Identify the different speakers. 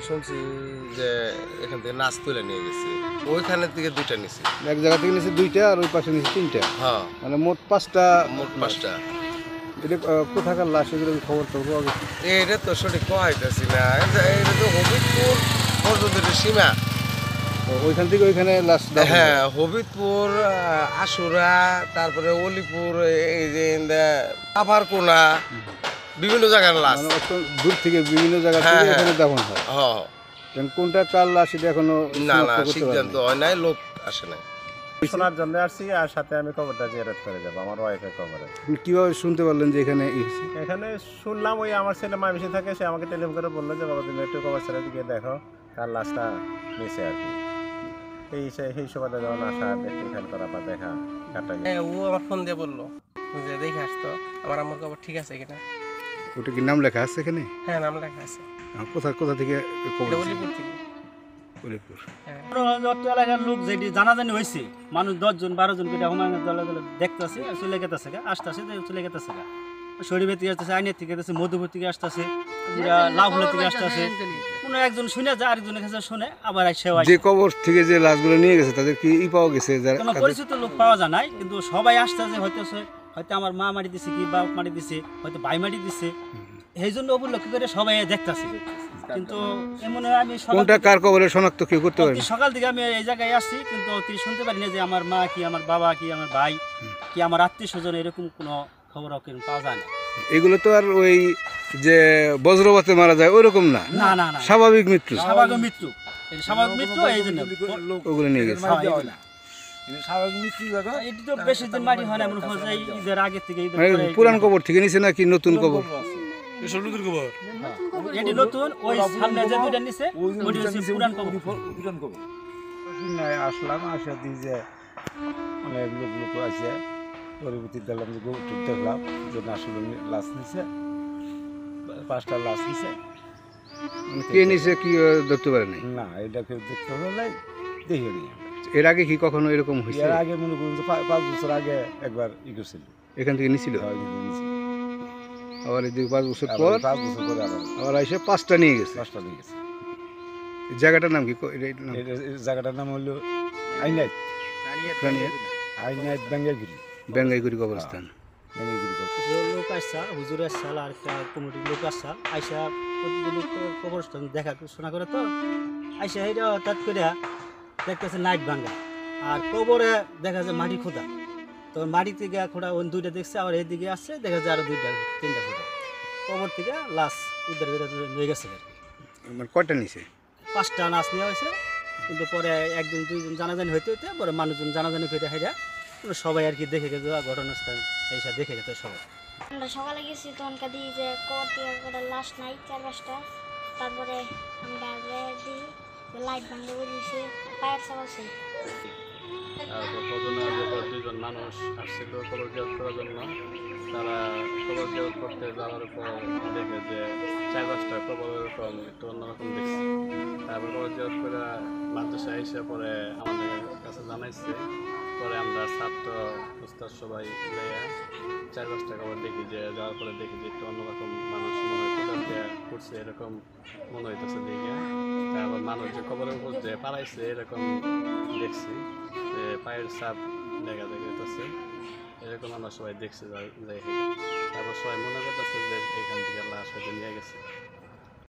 Speaker 1: শুনছি যে এখান থেকে নাচ তুলে নিয়ে গেছে, ওইখানের থেকে দুইটা নিছে।
Speaker 2: এক জায়গা থেকে নিচে দুইটা আর ওই পাশে নিচে তিনটা,
Speaker 1: হ্যাঁ
Speaker 2: মানে মোট পাঁচটা।
Speaker 1: মোট পাঁচটা।
Speaker 2: এটা কোথাকার লাশ, এগুলো খবর তো পাওয়া গেছে?
Speaker 1: এটা তো সঠিক কহাইতেছি না, এটা তো হবিবপুর পর্যন্ত সীমা।
Speaker 2: ওইখান থেকে ওইখানে লাশ দাফন হয়?
Speaker 1: হ্যাঁ, হবিবপুর, আশুরা, তারপরে অলিপুর, এই যে আভারকোনা, বিভিন্ন জায়গার লাশ।
Speaker 2: মানে অত দূর থেকে বিভিন্ন জায়গা থেকে
Speaker 1: হ্যাঁ,
Speaker 2: এখানে দাফন হয়।
Speaker 1: হ্যাঁ।
Speaker 2: এখন কোনটা কার লাশ এটা এখনো
Speaker 1: না না,
Speaker 2: শনাক্ত করতে
Speaker 1: সিদ্ধান্ত
Speaker 2: পারেনি।
Speaker 1: হয় নাই, লোক আসে নাই।
Speaker 3: শোনার জন্য আসছি, আর সাথে আমি খবরটা জিয়ারত করে যাবো আমার ওয়াইফের খবরে।
Speaker 2: আপনি কিভাবে শুনতে পারলেন যে এখানে
Speaker 3: এখানে শুনলাম ওই আমার ছেলে মামিসে থাকে, সে আমাকে টেলিফোন করে বললো যে বাবা তুমি একটু খবর ছেড়ে দিকে দেখো তার লাশটা নিচে আর কি। এই সময় যখন আসা একটু খেয়াল করা বা দেখা কাটা।
Speaker 4: ও আমার ফোন দিয়ে বললো যে দেখে আসতো আমার আম্মুর খবর ঠিক আছে কিনা।
Speaker 2: ওটা কি নাম লেখা আছে এখানে?
Speaker 4: হ্যাঁ, নাম লেখা আছে।
Speaker 2: কোথা কোথা থেকে খবর?
Speaker 4: অলিপুর থেকে।
Speaker 2: অলিপুর।
Speaker 4: হ্যাঁ।
Speaker 5: যত এলাকার লোক যেটি জানাজানি হয়েছে, মানুষ 10 জন 12 জন কেটে হুমায়ুন দলে দলে দেখতেছে, চলে গেতেছে আসতেছে, চলে গেতেছে শরীফের থেকে আসতেছে, আইনের থেকে আসতেছে, মধুপুর থেকে আসতেছে, লাভুলের থেকে আসতেছে। কোনো একজন শুনে যায়, আরেকজনের কাছে শুনে আবার
Speaker 2: যে কবর থেকে যে লাশগুলো নিয়ে গেছে তাদের কি পাওয়া গেছে?
Speaker 5: কোনো পরিচিত লোক পাওয়া যায় নাই, কিন্তু সবাই আসতেছে, হয়তো আমার মা মারি দিছে, কি বাপ মারি দিছে, হয়তো ভাই মারি দিছে, এই জন্য উপলক্ষ করে সবাই দেখতেছে। কিন্তু এমন আমি
Speaker 2: কোনটা কার কবরে শনাক্ত কেউ করতে পারে?
Speaker 5: সকাল থেকে আমি এই জায়গায় আসছি, কিন্তু অতি শুনতে পারি না যে আমার মা কি, আমার বাবা কি, আমার ভাই কি, আমার আত্মীয় স্বজন, এরকম কোনো খবর পাওয়া যায় না।
Speaker 2: এগুলো তো আর ওই যে বজ্রপাতে মারা যায় ওইরকম না,
Speaker 5: না না না,
Speaker 2: স্বাভাবিক মৃত্যু।
Speaker 5: স্বাভাবিক মৃত্যু, স্বাভাবিক মৃত্যু, এই জন্য
Speaker 2: ওগুলো নিয়ে গেছে।
Speaker 5: এটি তো বেশি দিন মারি হয় না, মনে হয় যে ঈদের আগে থেকে, ঈদের
Speaker 2: মানে
Speaker 5: পরে।
Speaker 2: পুরান কবর থেকে নিছে নাকি নতুন কবর?
Speaker 5: এটি নতুন, ওই সামনে যে দুইটা নিচে ওইটি হচ্ছে পুরান কবর।
Speaker 3: আসলাম, আসা দিয়ে যে অনেক লোক আছে, পরবর্তী দেখলাম যে গরুটি দেখলাম যে আসলে লাশ নিছে, 5টা লাশ নিছে।
Speaker 2: মানে কে নিছে কি ধরতে পারে নাই?
Speaker 3: না, এটা কেউ দেখতে হবে নাই, দেখিনি।
Speaker 2: এর আগে কি কখনো এরকম হয়েছে?
Speaker 3: এর আগে মনে করুন যে 5 বছর আগে একবার ই করছিল,
Speaker 2: এখান থেকে নিছিল,
Speaker 3: নিয়েছে।
Speaker 2: আবার এদিকে 5 বছর পর
Speaker 3: 5 বছর পরে
Speaker 2: আবার এসে 5টা নিয়ে গেছে।
Speaker 3: 5টা নিয়ে গেছে।
Speaker 2: এই জায়গাটার নাম কি?
Speaker 3: এই জায়গাটার নাম হলো আইনাইত,
Speaker 2: রানিয়ার
Speaker 3: আইনাইত বেঙ্গাইগুড়ি,
Speaker 2: বেঙ্গাইগুড়ি কবরস্থান।
Speaker 3: বেঙ্গাইগুড়ি।
Speaker 5: লোক আসা, হুজুর আসা, আর একটা কমিটির লোক আসা, আইসা প্রতিদিন কবরস্থান দেখা শোনা করে, তো আইসা এটা হঠাৎ করে দেখতেছে নাইট ভাঙ্গা, আর কবরে দেখা যায় মাটি খোদা। তো মাটি থেকে খোঁড়া ওই দুইটা দেখছে, আবার এইদিকে আসছে, দেখা যায় আরো 2-3টা খোদা। কবর থেকে লাশ উদ্ধার করে নিয়ে গেছে আর কি।
Speaker 2: মানে কয়টা নিছে?
Speaker 5: 5টা লাশ নেওয়া হয়েছে, কিন্তু পরে 1-2 জন জানাজানি হইতে হইতে পরে মানুষজন জানাজানি করে হাইরা সবাই আর কি দেখে গেছে, ঘটনাস্থল এইসব দেখে গেছে সবাই।
Speaker 6: আমরা সকালে গেছি, তখন কাদি যে কবর থেকে করে লাশ নাই 4-5টা। তারপরে আমরা দিই লাইট ভাঙতে বলেছি, পায়ের চাপাচ্ছে।
Speaker 7: দুজন মানুষ আসছিল কবর জিয়ারত করার জন্য। তারা কবর জিয়ারত করতে যাওয়ার পর দেখে যে 4-5টা কবর এরকম একটু অন্যরকম দেখছে। তারপর কবর জিয়ারত করে মাদ্রাসা এসে পরে আমাদের কাছে জানাইছে। পরে আমরা ছাত্র উস্তাদ সবাই মিলে 4-5টা কবর দেখি, যে যাওয়ার পরে দেখি যে একটু অন্যরকম মানুষ মনে হয় কোথাও দিয়ে করছে, এরকম মনে হইতেছে দেখে। তারপর মানুষ যে কবরের উপর যে পালাইছে এরকম দেখছি, যে পায়ের ছাপ দেখা যেতেছে, এরকম আমরা সবাই দেখছি। তারপর সবাই মনে করতেছে যে এখান থেকে লাশ হয়তো নিয়ে গেছে।